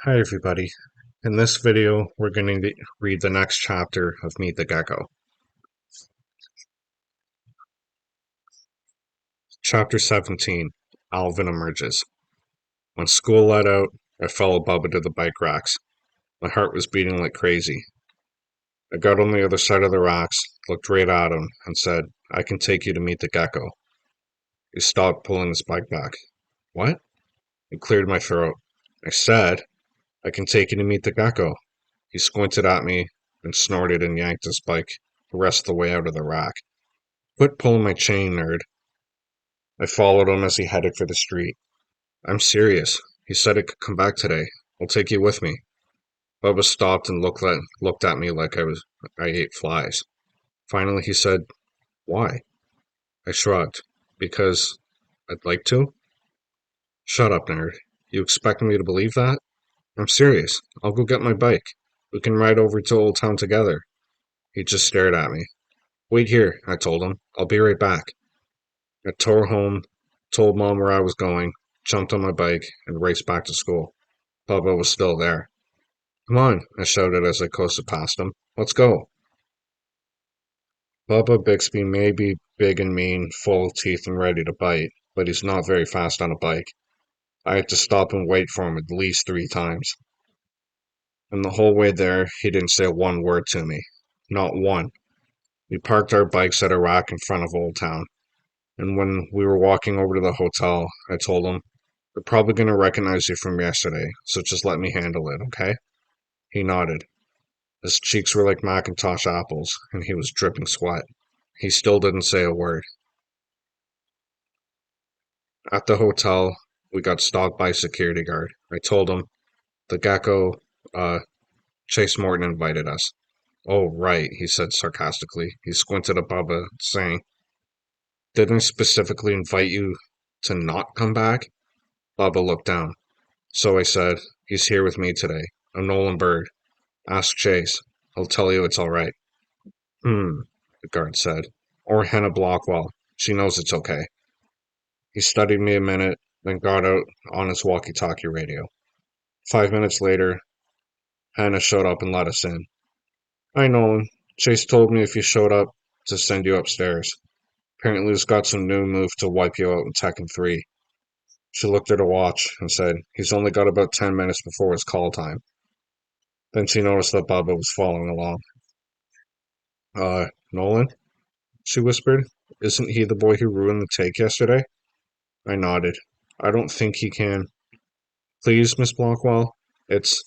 Hi everybody. In this video, we're going to read the next chapter of Meet the Gecko. Chapter 17, Alvin Emerges. When school let out, I followed Bubba to the bike racks. My heart was beating like crazy. I got on the other side of the racks, looked right at him, and said, "I can take you to Meet the Gecko." He stopped pulling his bike back. "What?" It cleared my throat. I said, "I can take you to Meet the Gecko." He squinted at me, and snorted and yanked his bike the rest of the way out of the rack. "Quit pulling my chain, nerd." I followed him as he headed for the street. "I'm serious. He said I could come back today. I'll take you with me." Bubba stopped and looked at me like I ate flies. Finally he said, "Why?" I shrugged. "Because I'd like to." "Shut up, nerd. You expect me to believe that?" "I'm serious. I'll go get my bike. We can ride over to Old Town together." He just stared at me. "Wait here," I told him. "I'll be right back." I tore home, told Mom where I was going, jumped on my bike, and raced back to school. Bubba was still there. "Come on," I shouted as I coasted past him. "Let's go." Bubba Bixby may be big and mean, full of teeth and ready to bite, but he's not very fast on a bike. I had to stop and wait for him at least 3 times. And the whole way there, he didn't say one word to me. Not one. We parked our bikes at a rack in front of Old Town, and when we were walking over to the hotel, I told him, "They're probably going to recognize you from yesterday, so just let me handle it, okay?" He nodded. His cheeks were like Macintosh apples, and he was dripping sweat. He still didn't say a word. At the hotel, we got stalked by a security guard. I told him, "The Gecko, uh, Chase Morton invited us." "Oh, right," he said sarcastically. He squinted at Bubba, saying, "Didn't I specifically invite you to not come back?" Bubba looked down. "So," I said, "he's here with me today. I'm Nolan Bird. Ask Chase. He'll tell you it's all right." The guard said. "Or Hannah Blockwell. She knows it's okay." He studied me a minute, then got out on his walkie-talkie radio. 5 minutes later, Hannah showed up and let us in. "Hi, Nolan. Chase told me if you showed up to send you upstairs. Apparently he's got some new move to wipe you out in Tekken 3. She looked at her watch and said, "He's only got about 10 minutes before his call time." Then she noticed that Bubba was following along. Nolan?" she whispered. "Isn't he the boy who ruined the take yesterday?" I nodded. "I don't think he can." "Please, Miss Blockwell. It's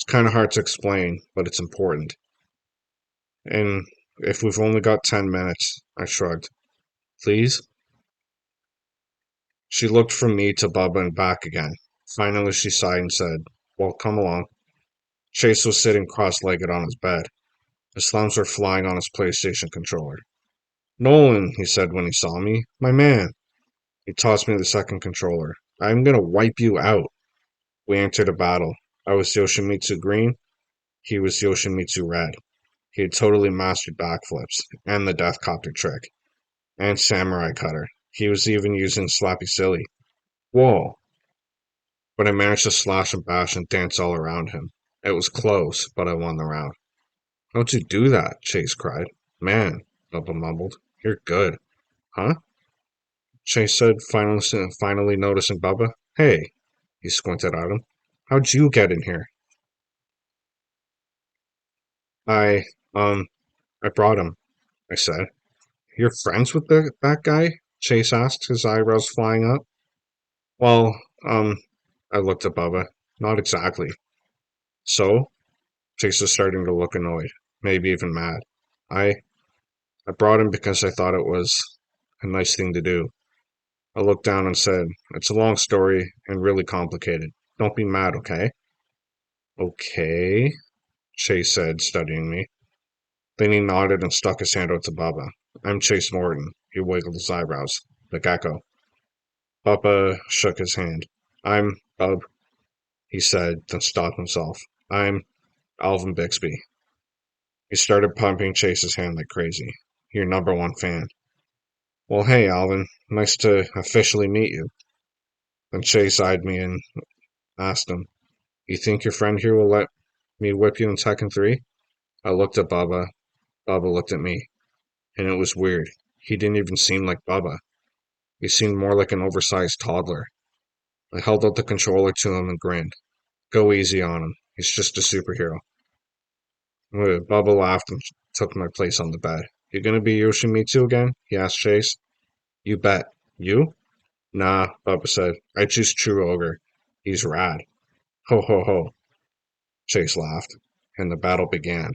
kind of hard to explain, but it's important. And if we've only got 10 minutes, I shrugged. "Please?" She looked from me to Bubba and back again. Finally, she sighed and said, "Well, come along." Chase was sitting cross-legged on his bed. His thumbs were flying on his PlayStation controller. "Nolan," he said when he saw me. "My man." He tossed me the second controller. "I'm gonna wipe you out." We entered a battle. I was Yoshimitsu Green. He was Yoshimitsu Red. He had totally mastered backflips, and the Death Copter trick, and Samurai Cutter. He was even using Slappy Silly. Whoa. But I managed to slash and bash and dance all around him. It was close, but I won the round. "How'd you do that?" Chase cried. "Man," Bubba mumbled. "You're good." "Huh?" Chase said, finally noticing Bubba. "Hey," he squinted at him. "How'd you get in here?" I, um, I brought him," I said. "You're friends with that guy?" Chase asked, his eyebrows flying up. "Well, I looked at Bubba. "Not exactly." "So?" Chase was starting to look annoyed, maybe even mad. I I brought him because I thought it was a nice thing to do." I looked down and said, "It's a long story and really complicated. Don't be mad, okay?" "Okay," Chase said, studying me. Then he nodded and stuck his hand out to Bubba. "I'm Chase Morton." He wiggled his eyebrows. "The Gecko." Bubba shook his hand. "I'm Bub," he said, then stopped himself. "I'm Alvin Bixby." He started pumping Chase's hand like crazy. "Your number one fan." "Well, hey, Alvin. Nice to officially meet you." Then Chase eyed me and asked him, You think your friend here will let me whip you in Tekken 3? I looked at Baba. Baba looked at me. And it was weird. He didn't even seem like Baba. He seemed more like an oversized toddler. I held out the controller to him and grinned. Go easy on him. He's just a superhero. Baba laughed and took my place on the bed. You gonna be Yoshimitsu again? He asked Chase. You bet. You? Nah, Baba said. I choose True Ogre. He's rad. Ho ho ho. Chase laughed, and the battle began.